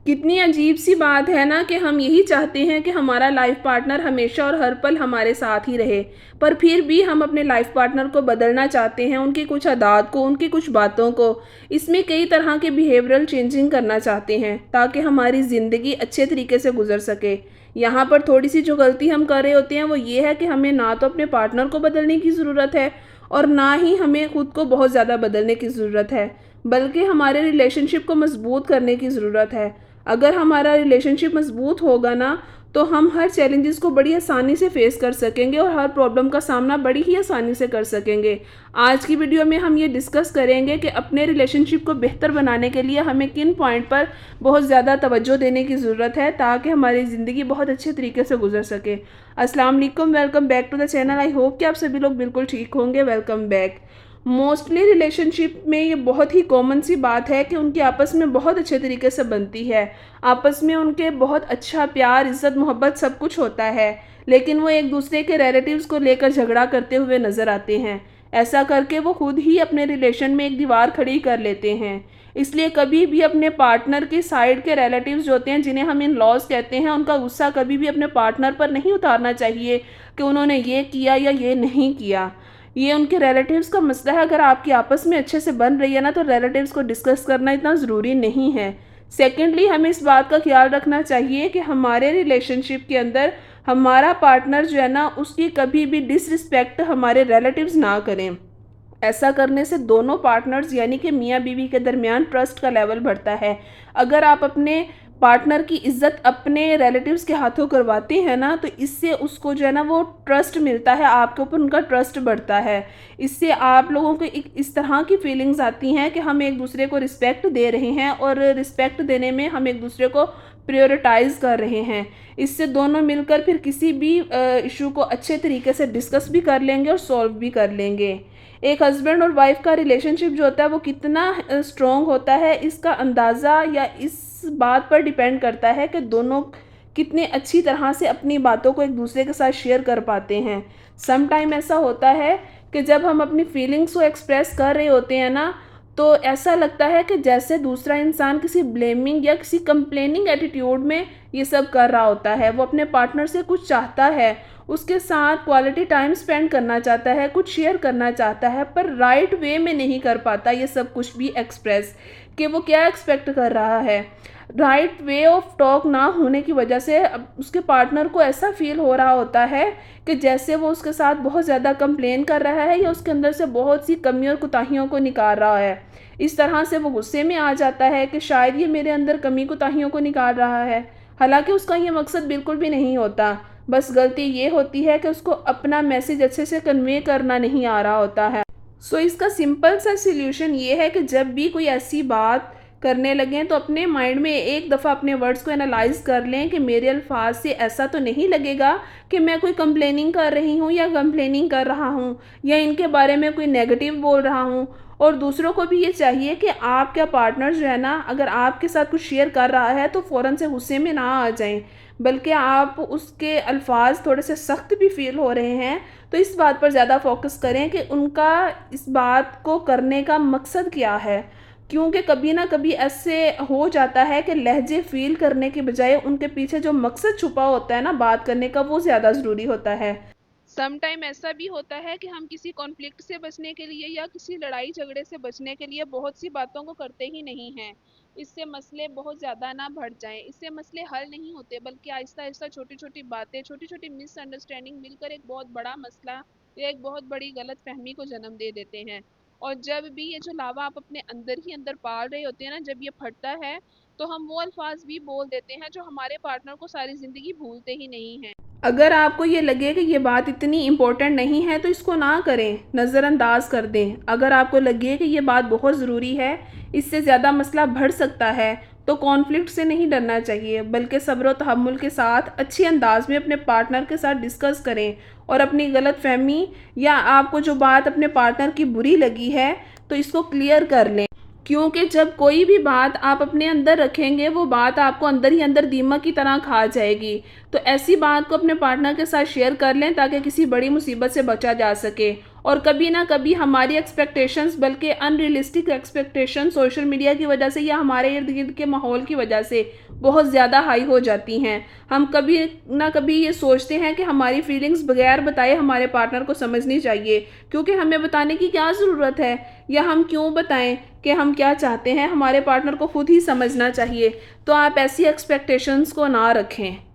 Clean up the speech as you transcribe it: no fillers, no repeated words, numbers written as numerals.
कितनी अजीब सी बात है ना कि हम यही चाहते हैं कि हमारा लाइफ पार्टनर हमेशा और हर पल हमारे साथ ही रहे, पर फिर भी हम अपने लाइफ पार्टनर को बदलना चाहते हैं, उनकी कुछ आदत को, उनकी कुछ बातों को। इसमें कई तरह के बिहेवियरल चेंजिंग करना चाहते हैं ताकि हमारी ज़िंदगी अच्छे तरीके से गुजर सके। यहाँ पर थोड़ी सी जो गलती हम कर रहे होते हैं वो ये है कि हमें ना तो अपने पार्टनर को बदलने की ज़रूरत है और ना ही हमें खुद को बहुत ज़्यादा बदलने की ज़रूरत है, बल्कि हमारे रिलेशनशिप को मजबूत करने की ज़रूरत है। अगर हमारा रिलेशनशिप मजबूत होगा ना, तो हम हर चैलेंजेस को बड़ी आसानी से फेस कर सकेंगे और हर प्रॉब्लम का सामना बड़ी ही आसानी से कर सकेंगे। आज की वीडियो में हम ये डिस्कस करेंगे कि अपने रिलेशनशिप को बेहतर बनाने के लिए हमें किन पॉइंट पर बहुत ज़्यादा तवज्जो देने की ज़रूरत है ताकि हमारी ज़िंदगी बहुत अच्छे तरीके से गुजर सके। अस्सलाम वालेकुम, welcome back to the channel. I hope कि आप सभी लोग बिल्कुल ठीक होंगे। Welcome back. मोस्टली रिलेशनशिप में ये बहुत ही कॉमन सी बात है कि उनकी आपस में बहुत अच्छे तरीके से बनती है। आपस में उनके बहुत अच्छा प्यार, इज़्ज़त, मोहब्बत सब कुछ होता है, लेकिन वो एक दूसरे के रिलेटिव्स को लेकर झगड़ा करते हुए नज़र आते हैं। ऐसा करके वो खुद ही अपने रिलेशन में एक दीवार खड़ी कर लेते हैं। इसलिए कभी भी अपने पार्टनर की साइड के रिलेटिव्स जो होते हैं, जिन्हें हम इन लॉज कहते हैं, उनका गुस्सा कभी भी अपने पार्टनर पर नहीं उतारना चाहिए कि उन्होंने ये किया या ये नहीं किया। ये उनके रिलेटिव्स का मसला है। अगर आपकी आपस में अच्छे से बन रही है ना, तो रिलेटिव्स को डिस्कस करना इतना ज़रूरी नहीं है। सेकेंडली, हमें इस बात का ख्याल रखना चाहिए कि हमारे रिलेशनशिप के अंदर हमारा पार्टनर जो है ना, उसकी कभी भी डिसरिस्पेक्ट हमारे रिलेटिव्स ना करें। ऐसा करने से दोनों पार्टनर्स यानी कि मियाँ बीवी के दरमियान ट्रस्ट का लेवल बढ़ता है। अगर आप अपने पार्टनर की इज़्ज़त अपने रिलेटिव्स के हाथों करवाते हैं ना, तो इससे उसको जो है ना वो ट्रस्ट मिलता है, आपके ऊपर उनका ट्रस्ट बढ़ता है। इससे आप लोगों को एक इस तरह की फीलिंग्स आती हैं कि हम एक दूसरे को रिस्पेक्ट दे रहे हैं और रिस्पेक्ट देने में हम एक दूसरे को प्रायोरिटाइज़ कर रहे हैं। इससे दोनों मिलकर फिर किसी भी इशू को अच्छे तरीके से डिस्कस भी कर लेंगे और सॉल्व भी कर लेंगे। एक हस्बैंड और वाइफ का रिलेशनशिप जो होता है वो कितना स्ट्रॉन्ग होता है, इसका अंदाज़ा या इस बात पर डिपेंड करता है कि दोनों कितने अच्छी तरह से अपनी बातों को एक दूसरे के साथ शेयर कर पाते हैं। सम टाइम ऐसा होता है कि जब हम अपनी फीलिंग्स को एक्सप्रेस कर रहे होते हैं ना, तो ऐसा लगता है कि जैसे दूसरा इंसान किसी ब्लेमिंग या किसी कंप्लेनिंग एटीट्यूड में ये सब कर रहा होता है। वो अपने पार्टनर से कुछ चाहता है, उसके साथ क्वालिटी टाइम स्पेंड करना चाहता है, कुछ शेयर करना चाहता है, पर राइट वे में नहीं कर पाता ये सब कुछ भी एक्सप्रेस, कि वो क्या एक्सपेक्ट कर रहा है। राइट वे ऑफ टॉक ना होने की वजह से अब उसके पार्टनर को ऐसा फील हो रहा होता है कि जैसे वो उसके साथ बहुत ज़्यादा कंप्लेन कर रहा है या उसके अंदर से बहुत सी कमी और कोताहियों को निकाल रहा है। इस तरह से वो गुस्से में आ जाता है कि शायद ये मेरे अंदर कमी कोताहियों को निकाल रहा है। हालांकि उसका ये मकसद बिल्कुल भी नहीं होता। बस गलती ये होती है कि उसको अपना मैसेज अच्छे से कन्वे करना नहीं आ रहा होता है। सो इसका सिंपल सा सल्यूशन ये है कि जब भी कोई ऐसी बात करने लगें तो अपने माइंड में एक दफ़ा अपने वर्ड्स को एनालाइज कर लें कि मेरे अल्फाज से ऐसा तो नहीं लगेगा कि मैं कोई कंप्लेनिंग कर रही हूँ या कंप्लेनिंग कर रहा हूँ या इनके बारे में कोई नेगेटिव बोल रहा हूँ। और दूसरों को भी ये चाहिए कि आपका पार्टनर जो है ना, अगर आपके साथ कुछ शेयर कर रहा है तो फ़ौरन से गुस्से में ना आ जाएं, बल्कि आप उसके अल्फाज थोड़े से सख्त भी फील हो रहे हैं तो इस बात पर ज़्यादा फोकस करें कि उनका इस बात को करने का मकसद क्या है। क्योंकि कभी ना कभी ऐसे हो जाता है कि लहजे फ़ील करने के बजाय उनके पीछे जो मकसद छुपा होता है ना बात करने का, वो ज़्यादा ज़रूरी होता है। सम टाइम ऐसा भी होता है कि हम किसी कॉन्फ्लिक्ट से बचने के लिए या किसी लड़ाई झगड़े से बचने के लिए बहुत सी बातों को करते ही नहीं हैं। इससे मसले बहुत ज़्यादा ना बढ़ जाएं, इससे मसले हल नहीं होते, बल्कि आहिस्ता आहिस्ता छोटी छोटी बातें, छोटी छोटी मिसअंडरस्टैंडिंग मिलकर एक बहुत बड़ा मसला या एक बहुत बड़ी गलत फहमी को जन्म दे देते हैं। और जब भी ये जो लावा आप अपने अंदर ही अंदर पाल रहे होते हैं ना, जब ये फटता है तो हम वो अल्फाज भी बोल देते हैं जो हमारे पार्टनर को सारी ज़िंदगी भूलते ही नहीं हैं। अगर आपको ये लगे कि ये बात इतनी इम्पोर्टेंट नहीं है तो इसको ना करें, नज़रअंदाज कर दें। अगर आपको लगे कि ये बात बहुत ज़रूरी है, इससे ज़्यादा मसला बढ़ सकता है, तो कॉन्फ्लिक्ट से नहीं डरना चाहिए, बल्कि सब्र और तहम्मुल के साथ अच्छे अंदाज में अपने पार्टनर के साथ डिस्कस करें और अपनी गलत फहमी या आपको जो बात अपने पार्टनर की बुरी लगी है तो इसको क्लियर कर लें। क्योंकि जब कोई भी बात आप अपने अंदर रखेंगे, वो बात आपको अंदर ही अंदर दीमक की तरह खा जाएगी। तो ऐसी बात को अपने पार्टनर के साथ शेयर कर लें ताकि किसी बड़ी मुसीबत से बचा जा सके। और कभी ना कभी हमारी एक्सपेक्टेशंस, बल्कि अनरियलिस्टिक एक्सपेक्टेशन सोशल मीडिया की वजह से या हमारे इर्द गिर्द के माहौल की वजह से बहुत ज़्यादा हाई हो जाती हैं। हम कभी ना कभी ये सोचते हैं कि हमारी फीलिंग्स बगैर बताए हमारे पार्टनर को समझनी चाहिए, क्योंकि हमें बताने की क्या ज़रूरत है, या हम क्यों बताएं कि हम क्या चाहते हैं, हमारे पार्टनर को खुद ही समझना चाहिए। तो आप ऐसी एक्सपेक्टेशंस को ना रखें।